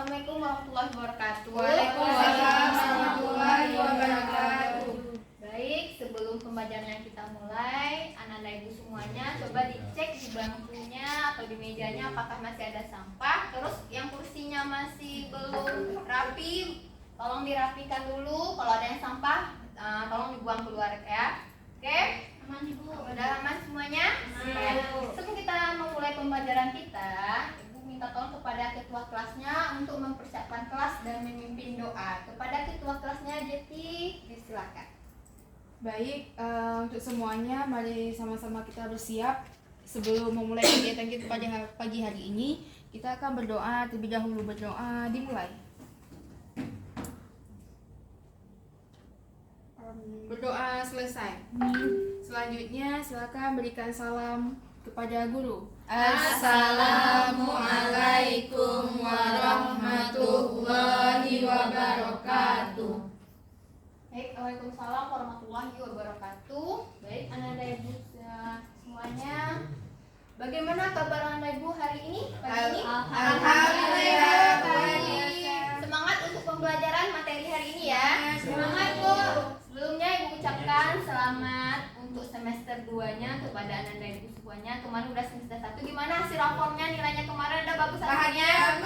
Assalamualaikum warahmatullahi wabarakatuh. Waalaikumsalam warahmatullahi wabarakatuh. Baik, sebelum pembelajaran kita mulai, anak-anak ibu semuanya coba dicek di bangkunya atau di mejanya apakah masih ada sampah. Terus yang kursinya masih belum rapi, tolong dirapikan dulu. Kalau ada yang sampah, tolong dibuang keluar ya. Oke? Aman ibu. Udah aman semuanya? Sebelum kita memulai pembelajaran kita, minta tolong kepada ketua kelasnya untuk mempersiapkan kelas dan memimpin doa. Kepada ketua kelasnya Jeti, disilakan. Baik, untuk semuanya mari sama-sama kita bersiap. Sebelum memulai kegiatan kita pada pagi hari ini, kita akan berdoa terlebih dahulu. Berdoa dimulai. Berdoa selesai. Selanjutnya silakan berikan salam kepada guru. Assalamualaikum warahmatullahi wabarakatuh. Baik, waalaikumsalam warahmatullahi wabarakatuh. Baik, anak-anak ibu semuanya. Bagaimana kabar anak ibu hari ini? Pagi ini? Alhamdulillah, baik. Semangat untuk pembelajaran materi hari ini ya. Semangat Bu. Sebelumnya ibu ucapkan selamat untuk semester 2-nya kepada anak-anak ibu semuanya. Kemarin udah semester 1. Gimana hasil rapornya? Nilainya kemarin udah bagus hasilnya?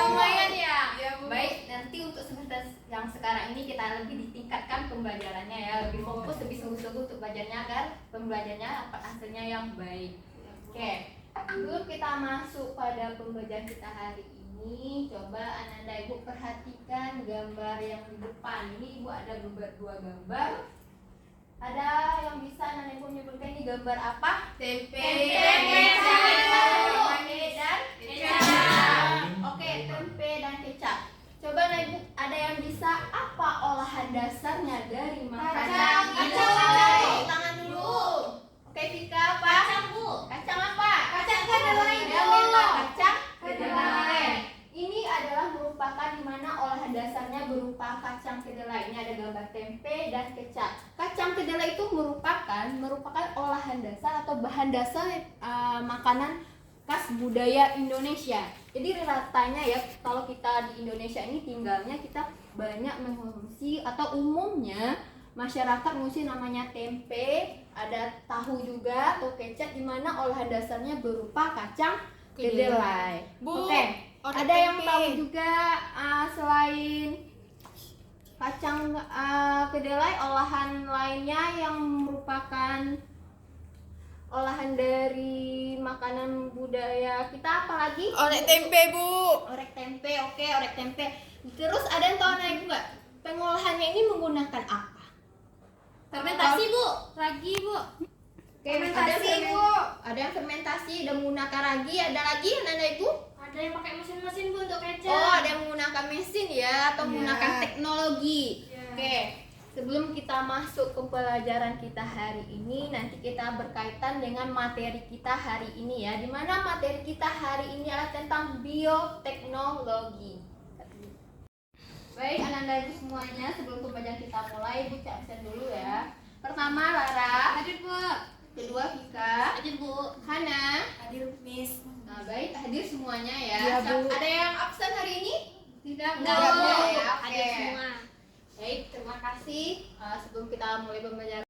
Lumayan ya. Baik, nanti untuk semester yang sekarang ini kita lebih ditingkatkan pembelajarannya ya, lebih fokus, lebih sungguh-sungguh untuk belajarnya agar pembelajarannya hasilnya yang baik. Oke, sebelum kita masuk pada pembelajaran kita hari ini, coba anak-anak ibu perhatikan gambar yang di depan. Ini ibu ada dua gambar. Ada yang bisa anak-anak ibu menyebutkan ini gambar apa? Tempe. Dan kecap. Oke, tempe dan kecap. Coba anak ibu ada yang bisa apa olahan dasarnya dari makanan? Kacang. Tangan dulu. Oke, Vika apa? Kacang, Bu. Kacang apa? Kacang kedelai, Bu. Ya, memang kacang kedelai. Ini adalah merupakan di mana olahan dasarnya berupa kacang kedelai. Ini ada gambar tempe dan kecap. Kacang kedelai itu merupakan olahan dasar atau bahan dasar makanan khas budaya Indonesia. Jadi ratanya ya, kalau kita di Indonesia ini tinggalnya kita banyak mengonsumsi atau umumnya masyarakat mengonsumsi namanya tempe, ada tahu juga atau kecap, di mana olahan dasarnya berupa kacang kedelai. Bu, Oke, ada yang tahu juga selain kacang kedelai, olahan lainnya yang merupakan olahan dari makanan budaya kita apa lagi? Orek tempe, Bu. Orek tempe, oke, orek tempe. Terus ada yang tahu anak ibu nggak? Pengolahannya ini menggunakan apa? Fermentasi, Bu. Ragi, Bu. Fermentasi, Bu. Ada yang fermentasi, ada menggunakan ragi, ada lagi anak ibu? Ada yang pakai mesin-mesin, Bu, untuk kecap. Oh, ada yang menggunakan mesin ya, atau Iya. menggunakan teknologi. Iya. Oke. Sebelum kita masuk ke pelajaran kita hari ini, nanti kita berkaitan dengan materi kita hari ini ya. Dimana materi kita hari ini adalah tentang bioteknologi. Baik, anak-anak ibu semuanya, sebelum pembelajaran kita mulai, ibu absen dulu ya. Pertama, Lara. Hadir, Bu. Kedua, Vika. Hadir, Bu. Hana. Hadir, Miss. Nah, baik, hadir semuanya ya. Iya, Bu. Ada yang absen hari ini? Tidak, Enggak ada ya. Oke. Hadir semua. Baik, terima kasih. Sebelum kita mulai pembelajaran,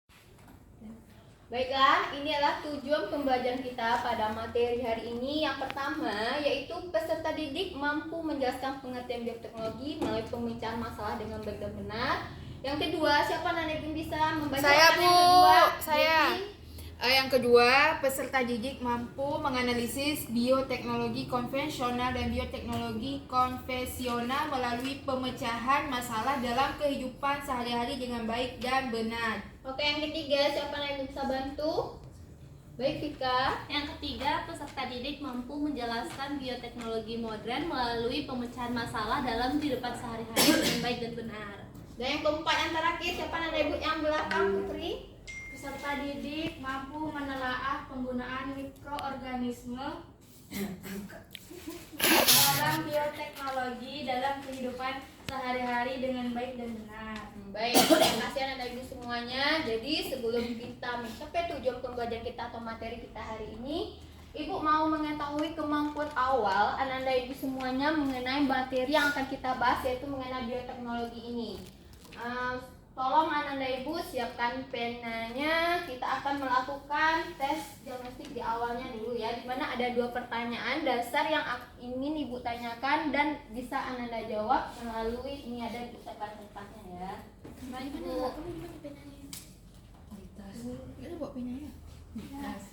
baiklah, ini adalah tujuan pembelajaran kita pada materi hari ini. Yang pertama, yaitu peserta didik mampu menjelaskan pengertian bioteknologi melalui pemecahan masalah dengan baik dan benar. Yang kedua, siapa anak yang bisa membaca? Saya, Yang Bu. kedua, Saya. Jeti. Yang kedua, peserta didik mampu menganalisis bioteknologi konvensional dan bioteknologi konvensional melalui pemecahan masalah dalam kehidupan sehari-hari dengan baik dan benar. Oke, yang ketiga, siapa yang bisa bantu? Baik, Vika. Yang ketiga, peserta didik mampu menjelaskan bioteknologi modern melalui pemecahan masalah dalam kehidupan sehari-hari dengan baik dan benar. Dan yang keempat, yang terakhir, siapa anak ibu yang belakang, Putri? Peserta didik mampu menelaah penggunaan mikroorganisme dalam bioteknologi dalam kehidupan sehari-hari dengan baik dan benar. Baik, terima kasih anak ibu semuanya. Jadi sebelum kita mencapai tujuan pembelajaran kita atau materi kita hari ini, Ibu mau mengetahui kemampuan awal Ananda Ibu semuanya mengenai materi yang akan kita bahas, yaitu mengenai bioteknologi ini. Tolong Ananda Ibu siapkan penanya. Kita akan melakukan tes diagnostik di awalnya dulu ya, dimana ada 2 pertanyaan dasar yang ingin Ibu tanyakan dan bisa Ananda jawab melalui ini, ada di tempat-tempatnya ya. Kamu gimana penanya? Di tas. Kita bawa penanya. Di tas.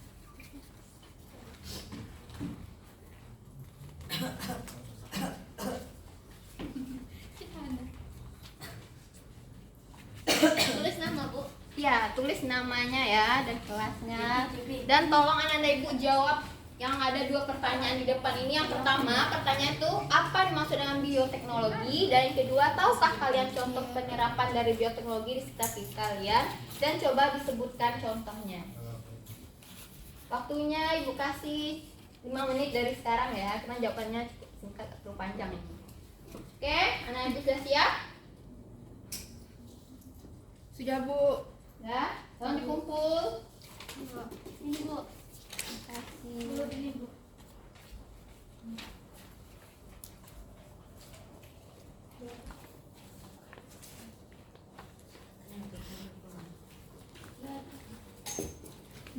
Tulis nama, Bu. Ya, tulis namanya ya dan kelasnya. Dan tolong Ananda Ibu jawab yang ada 2 pertanyaan di depan ini. Yang pertama, pertanyaan itu apa dimaksud dengan bioteknologi, dan yang kedua, tahukah kalian contoh penyerapan dari bioteknologi di sekitar diri kalian, dan coba disebutkan contohnya. Waktunya Ibu kasih 5 menit dari sekarang ya, karena jawabannya cukup singkat, terlalu panjang ini. Oke, Ananda Ibu sudah siap? Sudah, Bu. Ya, tolong dikumpul. Ini, Bu. Terima kasih.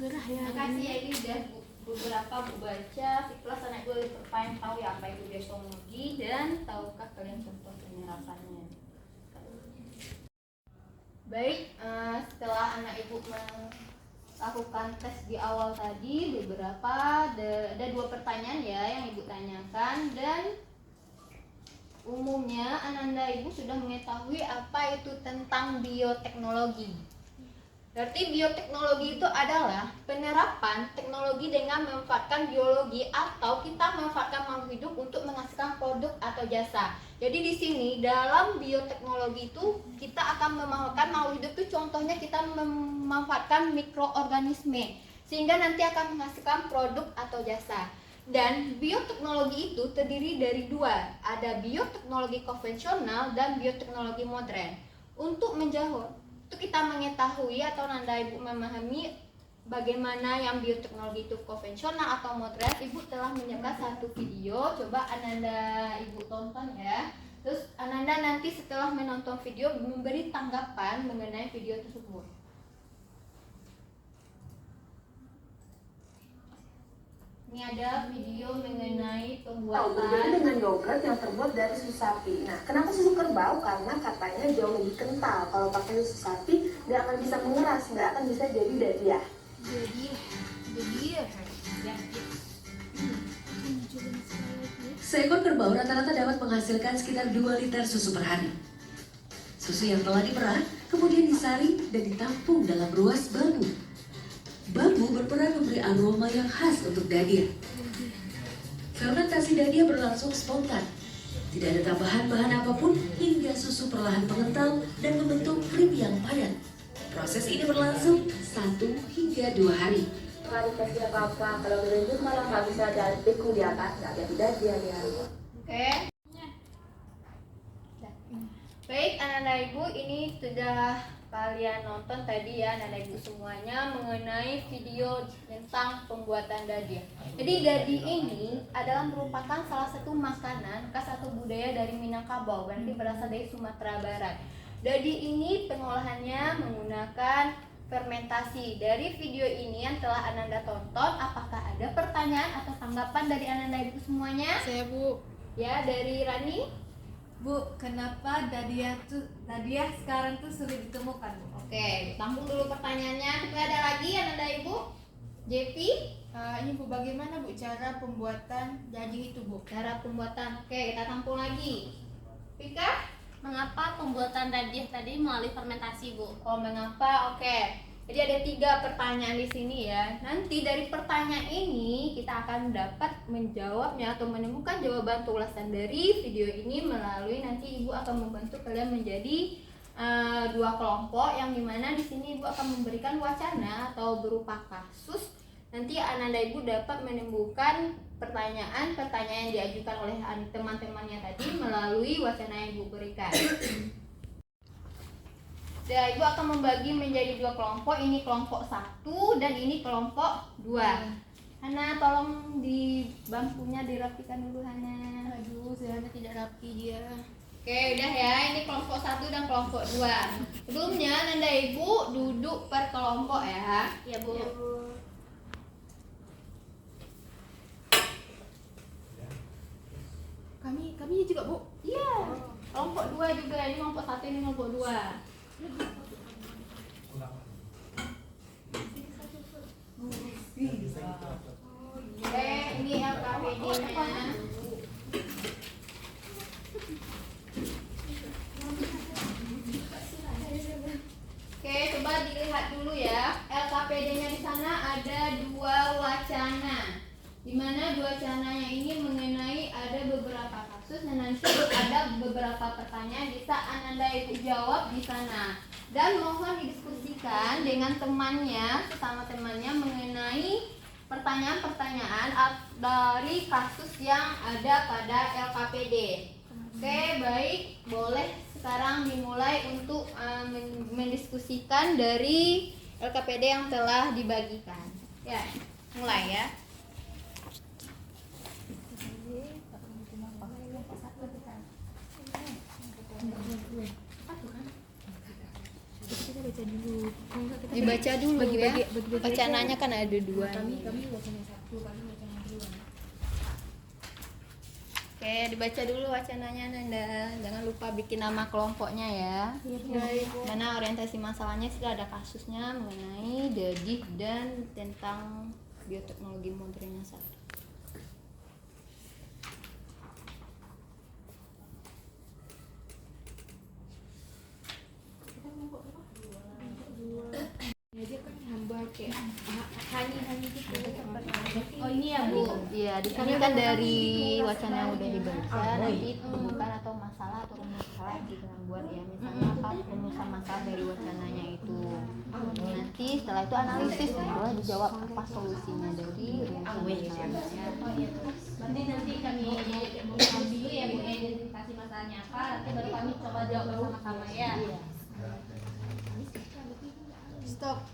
Gerah ya. Terima kasih ya, ini udah beberapa Bu baca. Si kelas anak gue berpengen tahu ya apa itu bioteknologi dan tahukah kalian contoh penyerapannya. Baik, setelah anak ibu melakukan tes di awal tadi, beberapa ada 2 pertanyaan ya yang ibu tanyakan, dan umumnya Ananda Ibu sudah mengetahui apa itu tentang bioteknologi. Berarti bioteknologi itu adalah penerapan teknologi dengan memanfaatkan biologi atau kita memanfaatkan makhluk hidup untuk menghasilkan produk atau jasa. Jadi di sini dalam bioteknologi itu kita akan memanfaatkan makhluk hidup itu, contohnya kita memanfaatkan mikroorganisme sehingga nanti akan menghasilkan produk atau jasa. Dan bioteknologi itu terdiri dari 2, ada bioteknologi konvensional dan bioteknologi modern. Untuk kita mengetahui atau Ananda Ibu memahami bagaimana yang bioteknologi itu konvensional atau modern, Ibu telah menyiapkan 1 video, coba Ananda Ibu tonton ya. Terus Ananda nanti setelah menonton video memberi tanggapan mengenai video tersebut. Ini ada video mengenai Berbeda dengan yogurt yang terbuat dari susu sapi. Nah, kenapa susu kerbau? Karena katanya jauh lebih kental. Kalau pakai susu sapi, nggak akan bisa mengeras, nggak akan bisa jadi dadiah. Seekor kerbau rata-rata dapat menghasilkan sekitar 2 liter susu per hari. Susu yang telah diperah kemudian disaring dan ditampung dalam ruas bambu. Bambu berperan memberi aroma yang khas untuk dadiah. Fermentasi dadiah berlangsung spontan. Tidak ada tambahan bahan apapun hingga susu perlahan mengental dan membentuk krim yang padat. Proses ini berlangsung 1 hingga 2 hari. Nggak dikasih apa-apa. Kalau berlanjut malah nggak bisa ada beku di atas, nggak jadi dadiah dia. Oke. Baik, Ananda Ibu, ini sudah kalian nonton tadi ya, Ananda Ibu semuanya, mengenai video tentang pembuatan dadiah. Jadi dadi ini adalah merupakan salah satu makanan khas atau budaya dari Minangkabau, berarti berasal dari Sumatera Barat. Dadi ini pengolahannya menggunakan fermentasi. Dari video ini yang telah Ananda tonton, apakah ada pertanyaan atau tanggapan dari Ananda Ibu semuanya? Saya, Bu. Ya, dari Rani. Bu, kenapa dadiah sekarang tuh sulit ditemukan, Bu? Oke, tampung dulu pertanyaannya. Tidak ada lagi Ananda Ibu? JP? Ini Bu, bagaimana Bu cara pembuatan daging itu, Bu? Cara pembuatan. Oke, kita tampung lagi. Pika? Mengapa pembuatan dadiah tadi melalui fermentasi, Bu? Oh, mengapa? Oke. Jadi ada 3 pertanyaan di sini ya. Nanti dari pertanyaan ini kita akan dapat menjawabnya atau menemukan jawaban ulasan dari video ini melalui nanti Ibu akan membantu kalian menjadi 2 kelompok, yang dimana di sini Ibu akan memberikan wacana atau berupa kasus. Nanti Ananda Ibu dapat menemukan pertanyaan-pertanyaan yang diajukan oleh teman-temannya tadi melalui wacana yang Ibu berikan. Ya, Ibu akan membagi menjadi 2 kelompok. Ini kelompok 1 dan ini kelompok 2. Hana, tolong di bangkunya dirapikan dulu Hana. Aduh, Hana tidak rapi dia. Oke, udah ya. Ini kelompok 1 dan kelompok 2. Sebelumnya Nanda Ibu duduk per kelompok ya. Ya Bu. Kami juga, Bu. Iya. Kelompok 2 juga. Ini kelompok 1, ini kelompok 2. Oke, ini LKPD-nya. Oke, coba dilihat dulu ya. LKPD-nya di sana ada 2 wacana. Di mana 2 wacananya ini mengenai ada beberapa kasus dan nanti ada beberapa pertanyaan bisa Ananda Ibu jawab di sana. Dan mohon didiskusikan dengan temannya, sesama temannya mengenai pertanyaan-pertanyaan dari kasus yang ada pada LKPD. Oke, baik, boleh sekarang dimulai untuk mendiskusikan dari LKPD yang telah dibagikan. Ya, mulai ya. Dibaca dulu ya. Wacananya kan ada 2. Kami wacana 1, kami wacana 2. Oke, dibaca dulu wacananya Nanda. Jangan lupa bikin nama kelompoknya ya. Mana orientasi masalahnya sudah ada kasusnya mengenai DADIH dan tentang bioteknologi modern yang 1. Dia kan hambar kayak hani gitu. Oh ini ya Bu. Iya, di sini kan dari wacana yang udah dibaca nanti rujukan atau masalah atau rumus masalah gitu yang buat ya, misalnya apa rumusan masalah dari wacananya itu. Nanti setelah itu analisis boleh dijawab apa solusinya dari rumusan masalahnya. Nanti kami ambil dulu ya Bu identifikasi masalahnya apa, nanti baru kami coba jawab bersama-sama ya. Stop.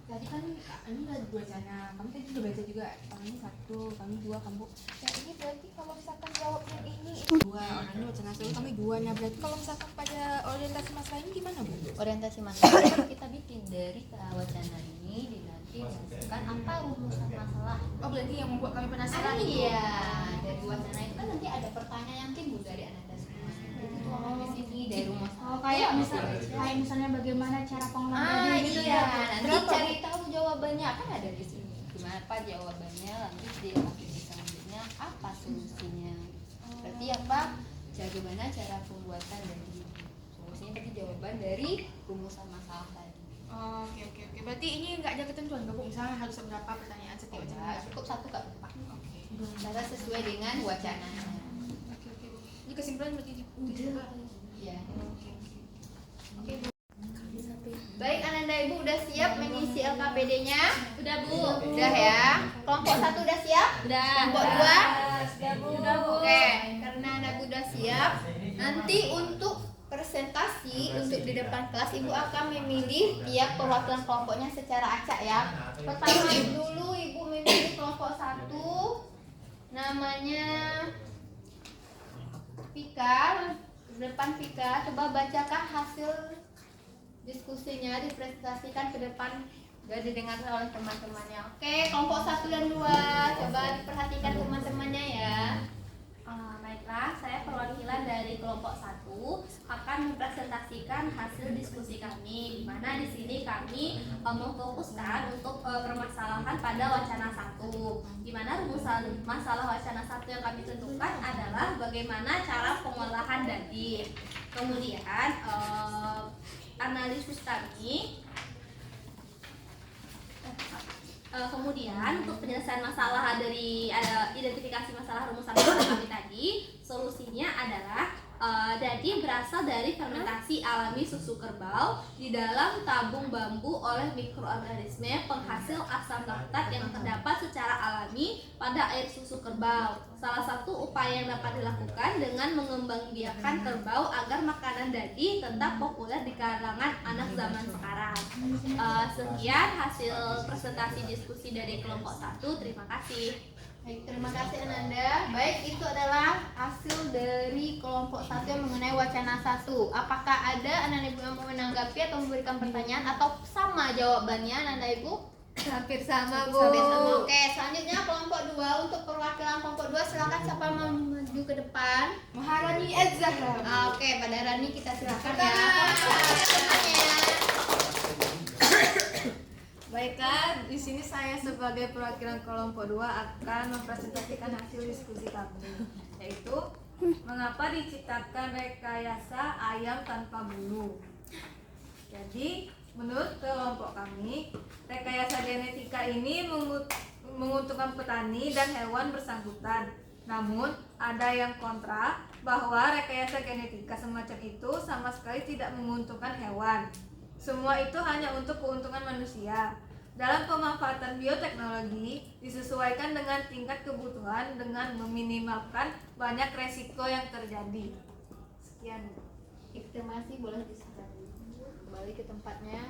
Tadi kan ini ada 2 wacana. Kami tadi udah baca juga. Kami 1, kami 2, kamu. Nah, ini berarti kalau misalkan jawabnya ini 2, orang ini wacana 1, kami 2. Nah, berarti kalau misalkan pada orientasi masalah ini gimana, Bu? Orientasi masalah kita bikin dari wacana ini nanti menentukan apa rumusan masalah. Oh, berarti yang membuat kami penasaran itu. Iya, dari wacana itu kan nanti ada pertanyaan yang timbul dari Ananda semua. Jadi itu di sini dari rumus. kayak misalnya bagaimana cara pengelolaan gitu Iya, ya. nanti cari tahu jawabannya kan ada di sini. Gimana apa jawabannya, lanjut di aktivitas selanjutnya apa solusinya. Berarti apa? Bagaimana cara pembuatan dari solusinya tadi jawaban dari rumusan masalah tadi. Oh, oke. Berarti ini nggak ada ketentuan, nggak, Bu? Misalnya harus berapa pertanyaan setiap wacana? Cukup 1 Kak Pak. Oke. Cara sesuai dengan wacananya. Oke, Bu. Ini kesimpulan berarti udah. Ya. Oke, Bu. Baik, Ananda Ibu udah siap mengisi LKPD-nya? Udah Bu. Udah ya. Kelompok 1 udah siap? Udah. Kelompok 2? Udah Bu. Oke, karena Anda udah siap, nanti untuk presentasi untuk di depan kelas Ibu akan memilih tiap perwakilan kelompoknya secara acak ya. Pertama dulu Ibu memilih kelompok 1, namanya Pika, depan Pika. Coba bacakan hasil diskusinya, dipresentasikan ke depan dan didengar oleh teman-temannya. Oke, kelompok 1 dan 2, coba diperhatikan teman-temannya ya. Baiklah, saya perwakilan dari kelompok 1 akan mempresentasikan hasil diskusi kami, di mana di sini kami memfokuskan untuk permasalahan pada wacana 1. Di mana rumusan masalah wacana 1 yang kami tentukan adalah bagaimana cara pengolahan DADIH. Kemudian analisis kami. Kemudian untuk penyelesaian masalah dari identifikasi masalah rumusan masalah kami tadi, solusinya adalah Dadi berasal dari fermentasi alami susu kerbau di dalam tabung bambu oleh mikroorganisme penghasil asam laktat yang terdapat secara alami pada air susu kerbau. Salah satu upaya yang dapat dilakukan dengan mengembangbiakan kerbau agar makanan dadi tetap populer di kalangan anak zaman sekarang. Sekian hasil presentasi diskusi dari kelompok 1. Terima kasih. Baik, terima kasih Ananda. Baik, itu adalah hasil dari kelompok 1 yang mengenai wacana 1. Apakah ada Ananda Ibu yang mau menanggapi atau memberikan pertanyaan atau sama jawabannya Ananda Ibu? Hampir sama, Bu. Sampai sama. Oke, selanjutnya kelompok 2. Untuk perwakilan kelompok 2 silakan siapa yang mau maju ke depan? Maharani Az-Zahra. Oke, pada Rani kita silakan ya. Semuanya. Baiklah, di sini saya sebagai perwakilan kelompok 2 akan mempresentasikan hasil diskusi kami, yaitu mengapa diciptakan rekayasa ayam tanpa bulu. Jadi, menurut kelompok kami, rekayasa genetika ini menguntungkan petani dan hewan bersangkutan. Namun, ada yang kontra bahwa rekayasa genetika semacam itu sama sekali tidak menguntungkan hewan. Semua itu hanya untuk keuntungan manusia. Dalam pemanfaatan bioteknologi disesuaikan dengan tingkat kebutuhan dengan meminimalkan banyak resiko yang terjadi. Sekian. Terima kasih, boleh diserahkan kembali ke tempatnya.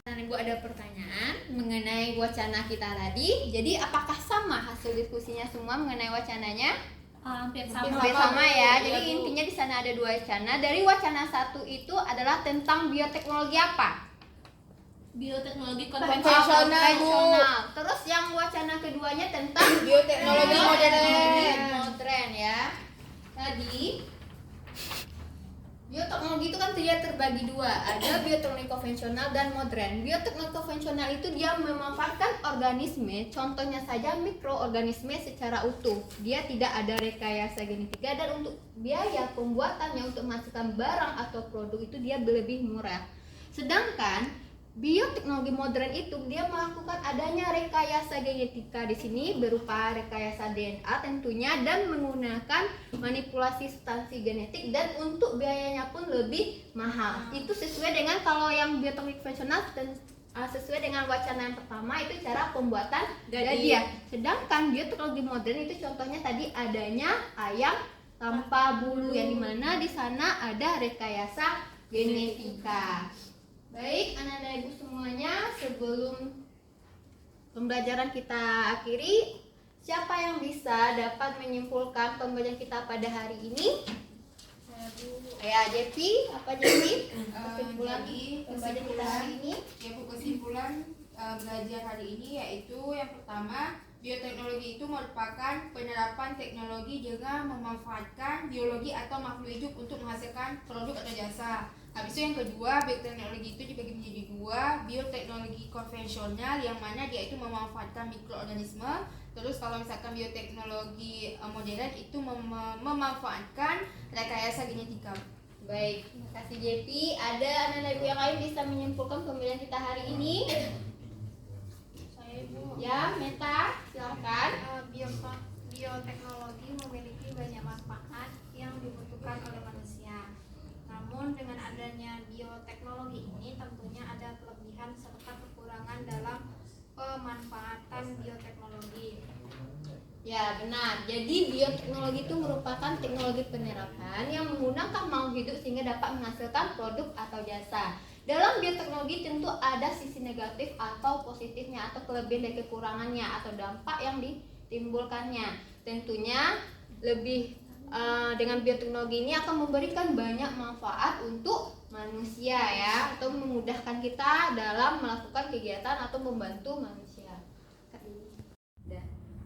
Dan Ibu ada pertanyaan mengenai wacana kita tadi. Jadi apakah sama hasil diskusinya semua mengenai wacananya? Hampir Hampir sama ya. Jadi intinya di sana ada 2 wacana. Dari wacana 1 itu adalah tentang bioteknologi apa? Bioteknologi Konvensional, Bu. Terus yang wacana keduanya tentang Bioteknologi modern ya. Tadi bioteknologi itu kan dia terbagi 2, ada bioteknologi konvensional dan modern. Bioteknologi konvensional itu dia memanfaatkan organisme, contohnya saja mikroorganisme secara utuh. Dia tidak ada rekayasa genetika dan untuk biaya pembuatannya untuk menghasilkan barang atau produk itu dia lebih murah. Sedangkan bioteknologi modern itu dia melakukan adanya rekayasa genetika di sini berupa rekayasa DNA tentunya dan menggunakan manipulasi substansi genetik dan untuk biayanya pun lebih mahal. Itu sesuai dengan kalau yang bioteknologi konvensional dan sesuai dengan wacana yang pertama itu cara pembuatan dadi. Sedangkan bioteknologi modern itu contohnya tadi adanya ayam tanpa bulu yang dimana di sana ada rekayasa genetika. Baik, anak-anak ibu semuanya, sebelum pembelajaran kita akhiri, siapa yang bisa dapat menyimpulkan pembelajaran kita pada hari ini? Ya, Jepi, apa Jepi? Kesimpulan pembelajaran kita hari ini? Ya, Bu, kesimpulan belajar hari ini yaitu yang pertama, bioteknologi itu merupakan penerapan teknologi dengan memanfaatkan biologi atau makhluk hidup untuk menghasilkan produk atau jasa. Habis itu yang kedua, bioteknologi itu dibagi menjadi 2, bioteknologi konvensional yang mana dia itu memanfaatkan mikroorganisme. Terus kalau misalkan bioteknologi modern itu memanfaatkan rekayasa genetika. Baik, terima kasih Jepi. Ada anak-anak ibu yang lain bisa menyimpulkan pembelajaran kita hari ini? Saya Ibu. Ya, Meta, silakan. Bioteknologi memiliki banyak manfaat yang dibutuhkan oleh manusia. Namun dengan adanya bioteknologi ini tentunya ada kelebihan serta kekurangan dalam pemanfaatan bioteknologi. Ya, benar. Jadi bioteknologi itu merupakan teknologi penerapan yang menggunakan makhluk hidup sehingga dapat menghasilkan produk atau jasa. Dalam bioteknologi tentu ada sisi negatif atau positifnya atau kelebihan dan kekurangannya atau dampak yang ditimbulkannya. Tentunya lebih dengan bioteknologi ini akan memberikan banyak manfaat untuk manusia ya, atau memudahkan kita dalam melakukan kegiatan atau membantu manusia.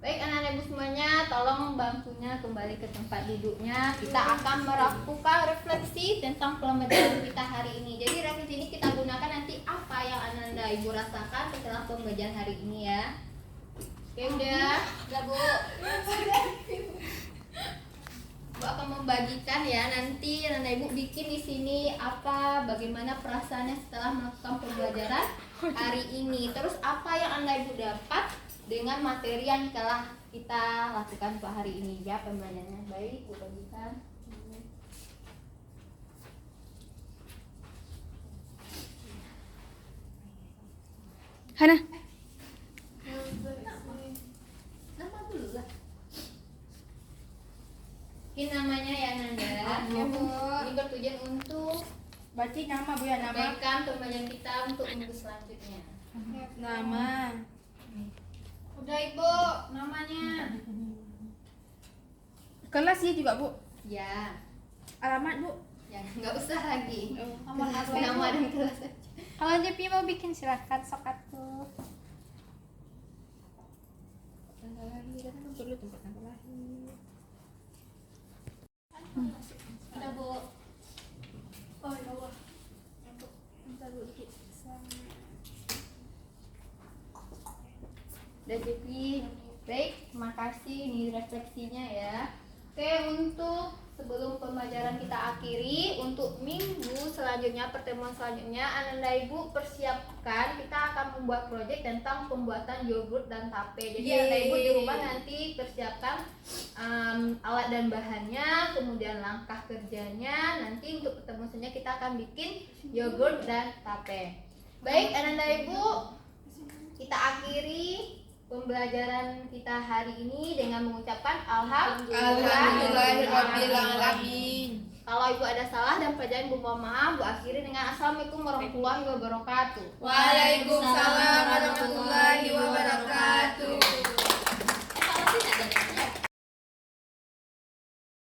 Baik anak-anak ibu semuanya, tolong bangkunya kembali ke tempat duduknya. Kita akan melakukan refleksi tentang pembelajaran kita hari ini. Jadi refleksi ini kita gunakan nanti apa yang anak-anak ibu rasakan setelah pembelajaran hari ini ya. Oke, udah Bu. Bu akan membagikan ya, nanti anak-anak ibu bikin di sini apa, bagaimana perasaannya setelah melakukan pembelajaran hari ini. Terus apa yang anak ibu dapat dengan materi yang telah kita lakukan untuk hari ini ya pembelajarannya. Baik, Bu bagikan. Hana. Nama dulu lah. Ini namanya ya Nanda. Ya, Bu. Ini bertujuan untuk Berarti nama Bu ya, nama. kebaikan pembelajaran kita untuk minggu selanjutnya. Nama. Udah Ibu, namanya. Kelas ya juga Bu. Ya, Alamat Bu. ya nggak usah lagi. Nomor HP, Nama Bu. dan kelas aja. Kalau Jepi mau bikin silahkan sok atuh. Tanggal lahir, kan perlu tempat tanggal lahir. Udah Bu. Oh ya Allah. Bentar dulu dikit. Udah Jepi. Baik, terima kasih ini refleksinya ya. Oke, untuk sebelum pembelajaran kita akhiri, untuk minggu selanjutnya, pertemuan selanjutnya, Ananda Ibu persiapkan kita akan membuat proyek tentang pembuatan yogurt dan tape. Jadi Ananda Ibu di rumah nanti persiapkan alat dan bahannya, kemudian langkah kerjanya. Nanti untuk pertemuan selanjutnya kita akan bikin yogurt dan tape. Baik, Ananda Ibu, kita akhiri pembelajaran kita hari ini dengan mengucapkan Alhamdulillahirrabbilalamin. Kalau Ibu ada salah dan pelajaran Ibu mohon maaf, Bu akhiri dengan Assalamualaikum warahmatullahi wabarakatuh. Waalaikumsalam warahmatullahi wabarakatuh. Kalau tidak ada